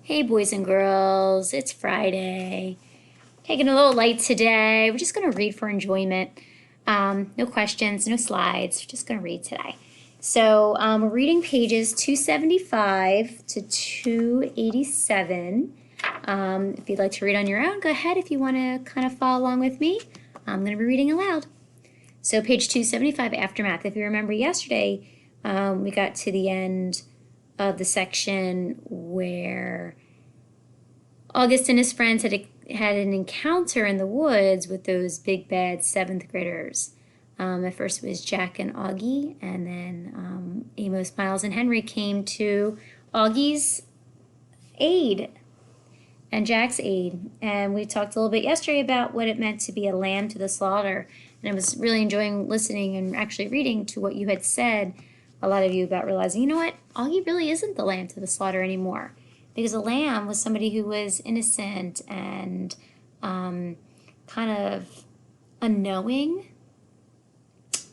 Hey, boys and girls, it's Friday. Taking a little light today. We're just going to read for enjoyment. No questions, no slides. We're just going to read today. So we're reading pages 275 to 287. If you'd like to read on your own, go ahead. If you want to kind of follow along with me, I'm going to be reading aloud. So page 275, Aftermath. If you remember yesterday, we got to the end of the section where August and his friends had an encounter in the woods with those big bad seventh graders. At first it was Jack and Augie, and then Amos, Miles, and Henry came to Augie's aid and Jack's aid. And we talked a little bit yesterday about what it meant to be a lamb to the slaughter. And I was really enjoying listening and actually reading to what you had said, a lot of you, about realizing, you know what, Augie really isn't the lamb to the slaughter anymore. Because a lamb was somebody who was innocent and kind of unknowing.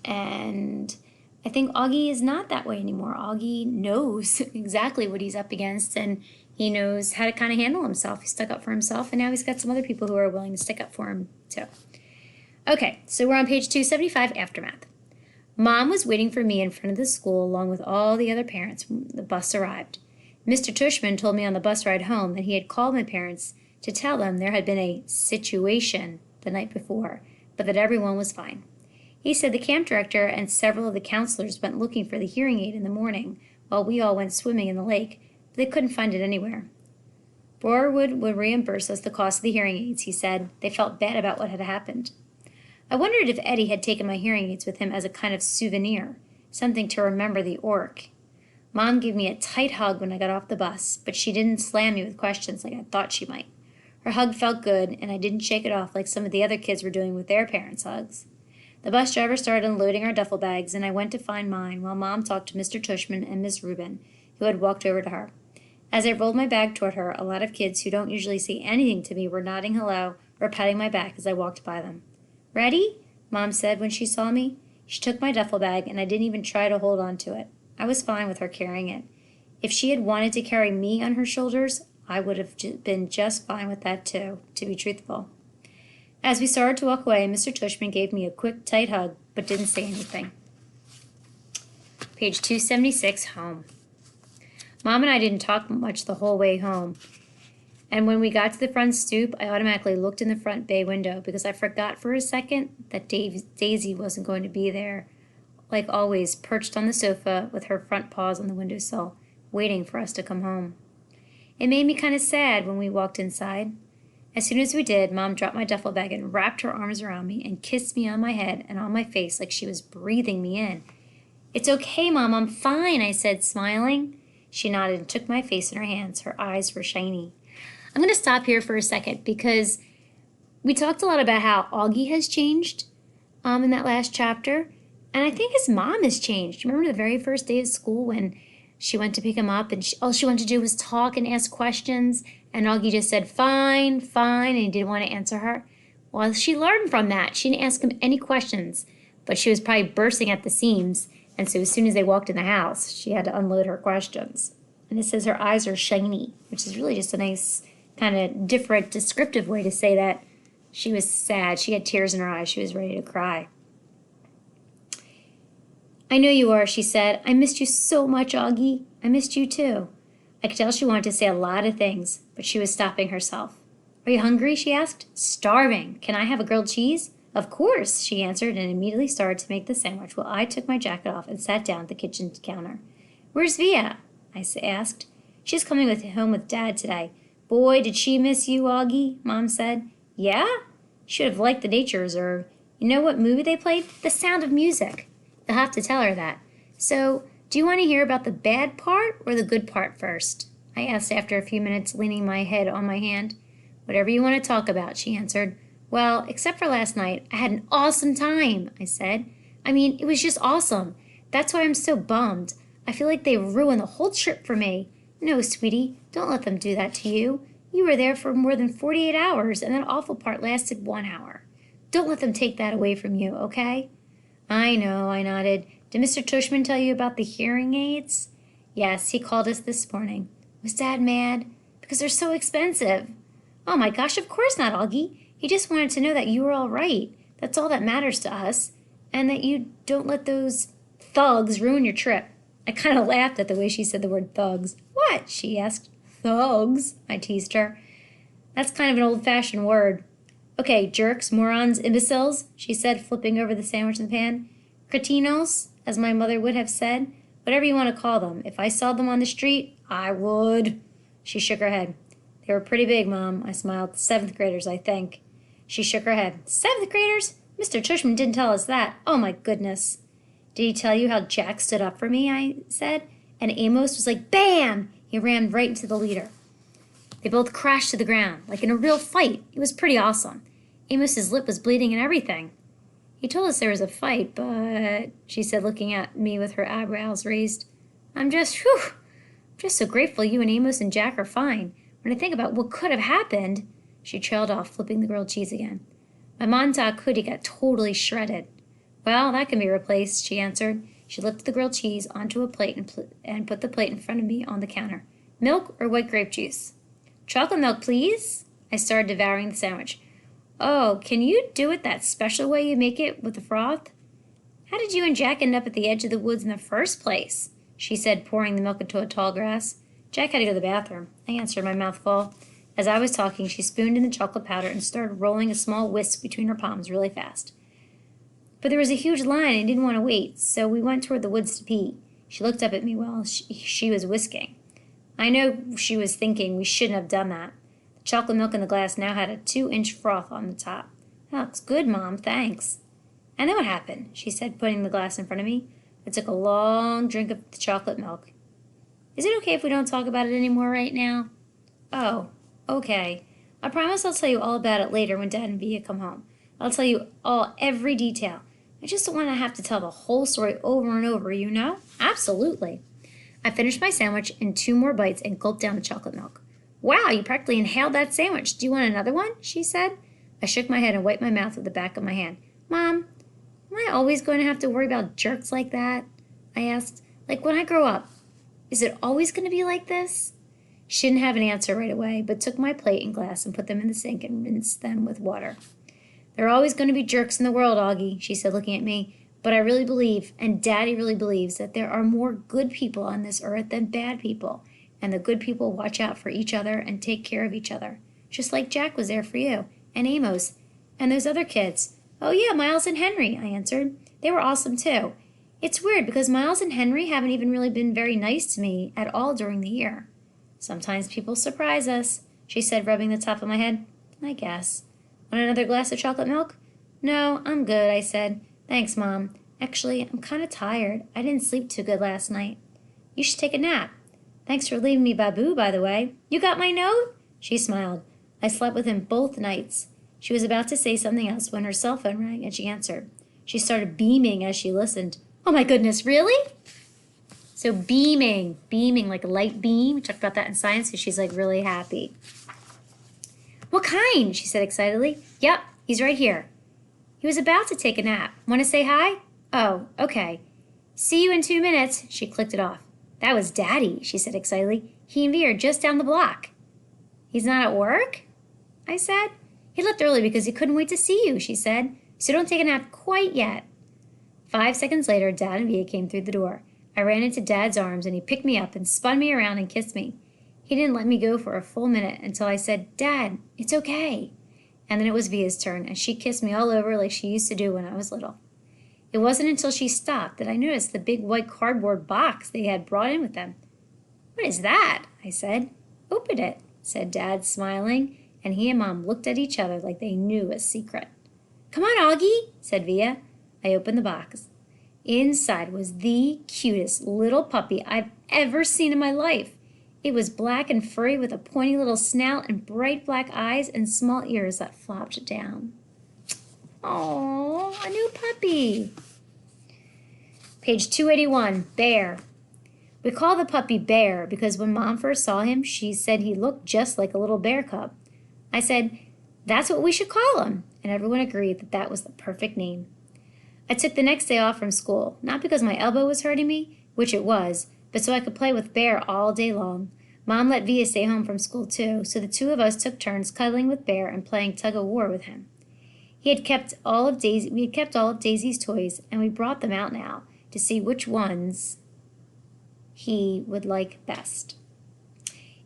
And I think Augie is not that way anymore. Augie knows exactly what he's up against, and he knows how to kind of handle himself. He stuck up for himself, and now he's got some other people who are willing to stick up for him too. Okay, so we're on page 275, Aftermath. Mom was waiting for me in front of the school along with all the other parents when the bus arrived. Mr. Tushman told me on the bus ride home that he had called my parents to tell them there had been a situation the night before, but that everyone was fine. He said the camp director and several of the counselors went looking for the hearing aid in the morning, while we all went swimming in the lake, but they couldn't find it anywhere. Broarwood would reimburse us the cost of the hearing aids, he said. They felt bad about what had happened. I wondered if Eddie had taken my hearing aids with him as a kind of souvenir, something to remember the orc. Mom gave me a tight hug when I got off the bus, but she didn't slam me with questions like I thought she might. Her hug felt good, and I didn't shake it off like some of the other kids were doing with their parents' hugs. The bus driver started unloading our duffel bags, and I went to find mine while Mom talked to Mr. Tushman and Miss Rubin, who had walked over to her. As I rolled my bag toward her, a lot of kids who don't usually say anything to me were nodding hello or patting my back as I walked by them. "Ready?" Mom said when she saw me. She took my duffel bag, and I didn't even try to hold on to it. I was fine with her carrying it. If she had wanted to carry me on her shoulders, I would have been just fine with that too, to be truthful. As we started to walk away, Mr. Tushman gave me a quick, tight hug, but didn't say anything. Page 276, Home. Mom and I didn't talk much the whole way home. And when we got to the front stoop, I automatically looked in the front bay window because I forgot for a second that Daisy wasn't going to be there, like always, perched on the sofa with her front paws on the windowsill, waiting for us to come home. It made me kind of sad when we walked inside. As soon as we did, Mom dropped my duffel bag and wrapped her arms around me and kissed me on my head and on my face like she was breathing me in. "It's okay, Mom, I'm fine," I said, smiling. She nodded and took my face in her hands. Her eyes were shiny. I'm going to stop here for a second because we talked a lot about how Augie has changed in that last chapter. And I think his mom has changed. Remember the very first day of school when she went to pick him up and all she wanted to do was talk and ask questions, and Augie just said, "Fine, fine," and he didn't want to answer her? Well, she learned from that. She didn't ask him any questions, but she was probably bursting at the seams, and so as soon as they walked in the house, she had to unload her questions. And it says her eyes are shiny, which is really just a nice kind of different descriptive way to say that she was sad. She had tears in her eyes. She was ready to cry. "I know you are," she said. "I missed you so much, Augie. I missed you too." I could tell she wanted to say a lot of things, but she was stopping herself. "Are you hungry?" she asked. "Starving. Can I have a grilled cheese?" "Of course," she answered, and immediately started to make the sandwich while I took my jacket off and sat down at the kitchen counter. "Where's Via?" I asked. "She's coming home with Dad today." "Boy, did she miss you, Augie," Mom said. "Yeah? Should have liked the nature reserve. You know what movie they played? The Sound of Music." You'll have to tell her that. "So, do you want to hear about the bad part or the good part first?" I asked after a few minutes, leaning my head on my hand. "Whatever you want to talk about," she answered. "Well, except for last night, I had an awesome time," I said. "I mean, it was just awesome. That's why I'm so bummed. I feel like they ruined the whole trip for me." "No, sweetie, don't let them do that to you. You were there for more than 48 hours, and that awful part lasted 1 hour. Don't let them take that away from you, okay?" "I know," I nodded. "Did Mr. Tushman tell you about the hearing aids?" "Yes, he called us this morning." "Was Dad mad?" Because they're so expensive. Oh my gosh, of course not, Augie. He just wanted to know that you were all right. That's all that matters to us. And that you don't let those thugs ruin your trip. I kind of laughed at the way she said the word thugs. What? She asked. Thugs, I teased her. That's kind of an old-fashioned word. Okay, jerks, morons, imbeciles, she said, flipping over the sandwich in the pan. Cretinos, as my mother would have said. Whatever you want to call them. If I saw them on the street, I would. She shook her head. They were pretty big, Mom, I smiled. 7th graders, I think. She shook her head. 7th graders? Mr. Tushman didn't tell us that. Oh, my goodness. Did he tell you how Jack stood up for me, I said? And Amos was like, bam! He ran right into the leader. They both crashed to the ground, like in a real fight. It was pretty awesome. Amos's lip was bleeding and everything. He told us there was a fight, but, she said, looking at me with her eyebrows raised, I'm just so grateful you and Amos and Jack are fine. When I think about what could have happened, she trailed off, flipping the grilled cheese again. My montauk hoodie got totally shredded. Well, that can be replaced, she answered. She lifted the grilled cheese onto a plate and put the plate in front of me on the counter. Milk or white grape juice? Chocolate milk, please. I started devouring the sandwich. Oh, can you do it that special way you make it with the froth? How did you and Jack end up at the edge of the woods in the first place? She said, pouring the milk into a tall glass. Jack had to go to the bathroom, I answered, my mouth full. As I was talking, she spooned in the chocolate powder and started rolling a small whisk between her palms really fast. But there was a huge line and I didn't want to wait, so we went toward the woods to pee. She looked up at me while she was whisking. I know she was thinking we shouldn't have done that. The chocolate milk in the glass now had a 2-inch froth on the top. That looks good, Mom, thanks. And then what happened? She said, putting the glass in front of me. I took a long drink of the chocolate milk. Is it okay if we don't talk about it anymore right now? Oh, okay. I promise I'll tell you all about it later when Dad and Via come home. I'll tell you every detail. I just don't want to have to tell the whole story over and over, you know? Absolutely. I finished my sandwich in 2 more bites and gulped down the chocolate milk. Wow, you practically inhaled that sandwich. Do you want another one? She said. I shook my head and wiped my mouth with the back of my hand. Mom, am I always going to have to worry about jerks like that? I asked. Like when I grow up, is it always going to be like this? She didn't have an answer right away, but took my plate and glass and put them in the sink and rinsed them with water. There are always going to be jerks in the world, Augie, she said, looking at me. But I really believe, and Daddy really believes, that there are more good people on this earth than bad people. And the good people watch out for each other and take care of each other. Just like Jack was there for you, and Amos, and those other kids. Oh yeah, Miles and Henry, I answered. They were awesome too. It's weird because Miles and Henry haven't even really been very nice to me at all during the year. Sometimes people surprise us, she said, rubbing the top of my head. I guess. Want another glass of chocolate milk? No, I'm good, I said. Thanks, Mom. Actually, I'm kind of tired. I didn't sleep too good last night. You should take a nap. Thanks for leaving me Babu, by the way. You got my note? She smiled. I slept with him both nights. She was about to say something else when her cell phone rang and she answered. She started beaming as she listened. Oh my goodness, really? So beaming like a light beam. We talked about that in science, so she's like really happy. What kind? She said excitedly. Yep, he's right here. He was about to take a nap. Want to say hi? Oh, okay. See you in 2 minutes. She clicked it off. That was Daddy, she said excitedly. He and V are just down the block. He's not at work? I said. He left early because he couldn't wait to see you, she said. So don't take a nap quite yet. 5 seconds later, Dad and Via came through the door. I ran into Dad's arms and he picked me up and spun me around and kissed me. He didn't let me go for a full minute until I said, Dad, it's okay. And then it was Via's turn, and she kissed me all over like she used to do when I was little. It wasn't until she stopped that I noticed the big white cardboard box they had brought in with them. What is that? I said. Open it, said Dad, smiling, and he and Mom looked at each other like they knew a secret. Come on, Augie, said Via. I opened the box. Inside was the cutest little puppy I've ever seen in my life. It was black and furry with a pointy little snout and bright black eyes and small ears that flopped down. Aww, a new puppy. Page 281, Bear. We call the puppy Bear because when Mom first saw him, she said he looked just like a little bear cub. I said, that's what we should call him, and everyone agreed that that was the perfect name. I took the next day off from school, not because my elbow was hurting me, which it was, but so I could play with Bear all day long. Mom let Via stay home from school too, so the two of us took turns cuddling with Bear and playing tug-of-war with him. We had kept all of Daisy's toys, and we brought them out now to see which ones he would like best.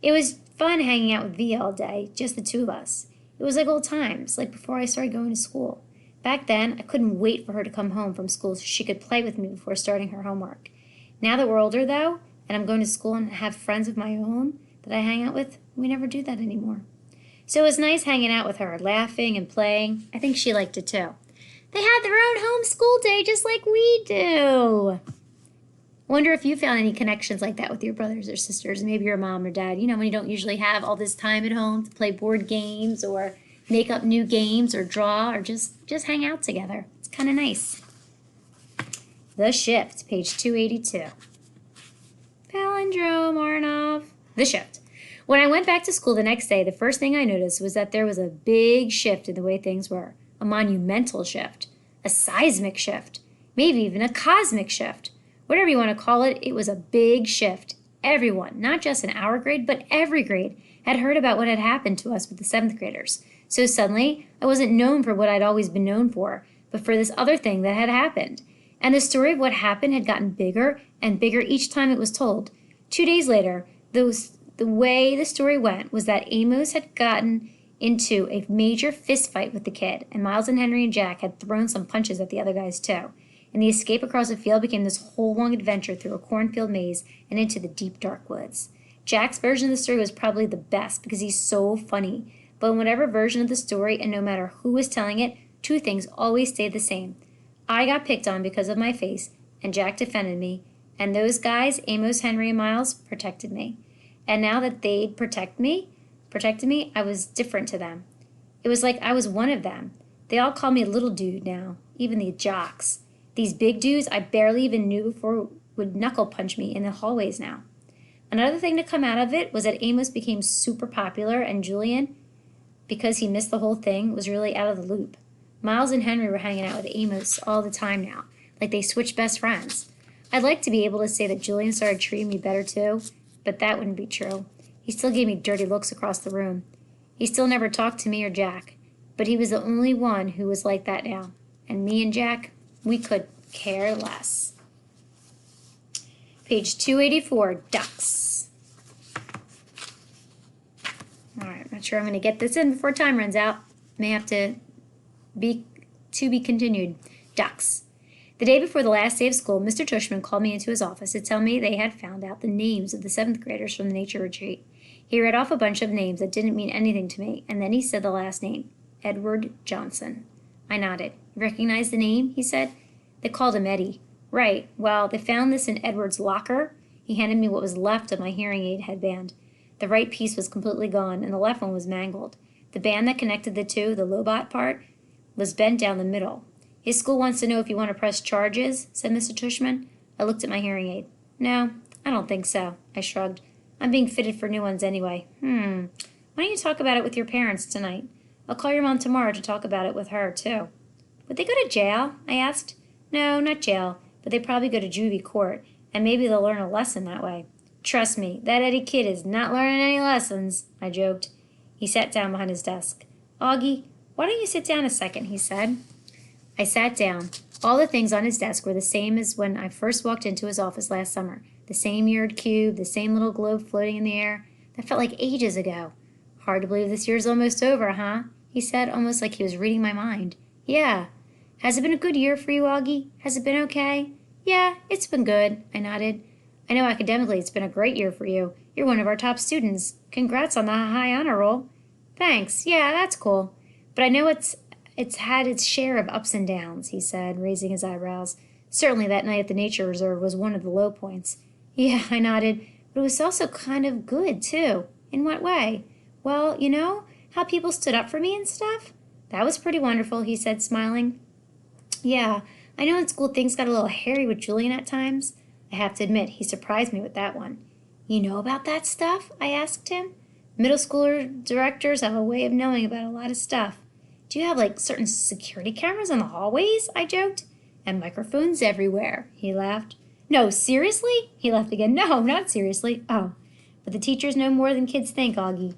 It was fun hanging out with Via all day, just the two of us. It was like old times, like before I started going to school. Back then, I couldn't wait for her to come home from school so she could play with me before starting her homework. Now that we're older, though, and I'm going to school and have friends of my own that I hang out with, we never do that anymore. So it was nice hanging out with her, laughing and playing. I think she liked it too. They had their own home school day just like we do. Wonder if you found any connections like that with your brothers or sisters, maybe your mom or dad. You know, when you don't usually have all this time at home to play board games or make up new games or draw or just hang out together. It's kind of nice. The Shift, page 282. Palindrome, Arnov. The Shift. When I went back to school the next day, the first thing I noticed was that there was a big shift in the way things were. A monumental shift. A seismic shift. Maybe even a cosmic shift. Whatever you want to call it, it was a big shift. Everyone, not just in our grade, but every grade, had heard about what had happened to us with the 7th graders. So suddenly, I wasn't known for what I'd always been known for, but for this other thing that had happened. And the story of what happened had gotten bigger and bigger each time it was told. 2 days later, the way the story went was that Amos had gotten into a major fist fight with the kid, and Miles and Henry and Jack had thrown some punches at the other guys too. And the escape across the field became this whole long adventure through a cornfield maze and into the deep, dark woods. Jack's version of the story was probably the best because he's so funny. But in whatever version of the story, and no matter who was telling it, two things always stayed the same. I got picked on because of my face, and Jack defended me. And those guys, Amos, Henry, and Miles, protected me. And now that they'd protected me, I was different to them. It was like I was one of them. They all call me little dude now, even the jocks. These big dudes I barely even knew before would knuckle punch me in the hallways now. Another thing to come out of it was that Amos became super popular, and Julian, because he missed the whole thing, was really out of the loop. Miles and Henry were hanging out with Amos all the time now, like they switched best friends. I'd like to be able to say that Julian started treating me better too, but that wouldn't be true. He still gave me dirty looks across the room. He still never talked to me or Jack, but he was the only one who was like that now. And me and Jack, we could care less. Page 284, ducks. All right, I'm not sure I'm going to get this in before time runs out. May have to be continued. Ducks. The day before the last day of school, Mr. Tushman called me into his office to tell me they had found out the names of the 7th graders from the nature retreat. He read off a bunch of names that didn't mean anything to me, and then he said the last name, Edward Johnson. I nodded. You recognize the name? He said. They called him Eddie. Right. Well, they found this in Edward's locker. He handed me what was left of my hearing aid headband. The right piece was completely gone, and the left one was mangled. The band that connected the two, the Lobot part, was bent down the middle. His school wants to know if you want to press charges, said Mr. Tushman. I looked at my hearing aid. No, I don't think so. I shrugged. I'm being fitted for new ones anyway. Why don't you talk about it with your parents tonight? I'll call your mom tomorrow to talk about it with her, too. Would they go to jail? I asked. No, not jail, but they probably go to juvie court, and maybe they'll learn a lesson that way. Trust me, that Eddie kid is not learning any lessons, I joked. He sat down behind his desk. Augie, why don't you sit down a second, he said. I sat down. All the things on his desk were the same as when I first walked into his office last summer. The same mirrored cube, the same little globe floating in the air. That felt like ages ago. Hard to believe this year's almost over, huh? He said, almost like he was reading my mind. Yeah. Has it been a good year for you, Augie? Has it been okay? Yeah, it's been good, I nodded. I know academically it's been a great year for you. You're one of our top students. Congrats on the high honor roll. Thanks. Yeah, that's cool. But I know it's had its share of ups and downs, he said, raising his eyebrows. Certainly that night at the Nature Reserve was one of the low points. Yeah, I nodded. But it was also kind of good, too. In what way? Well, you know, how people stood up for me and stuff? That was pretty wonderful, he said, smiling. Yeah, I know in school things got a little hairy with Julian at times. I have to admit, he surprised me with that one. You know about that stuff? I asked him. Middle schooler directors have a way of knowing about a lot of stuff. Do you have, like, certain security cameras in the hallways? I joked. And microphones everywhere, he laughed. No, seriously? He laughed again. No, not seriously. Oh. But the teachers know more than kids think, Augie.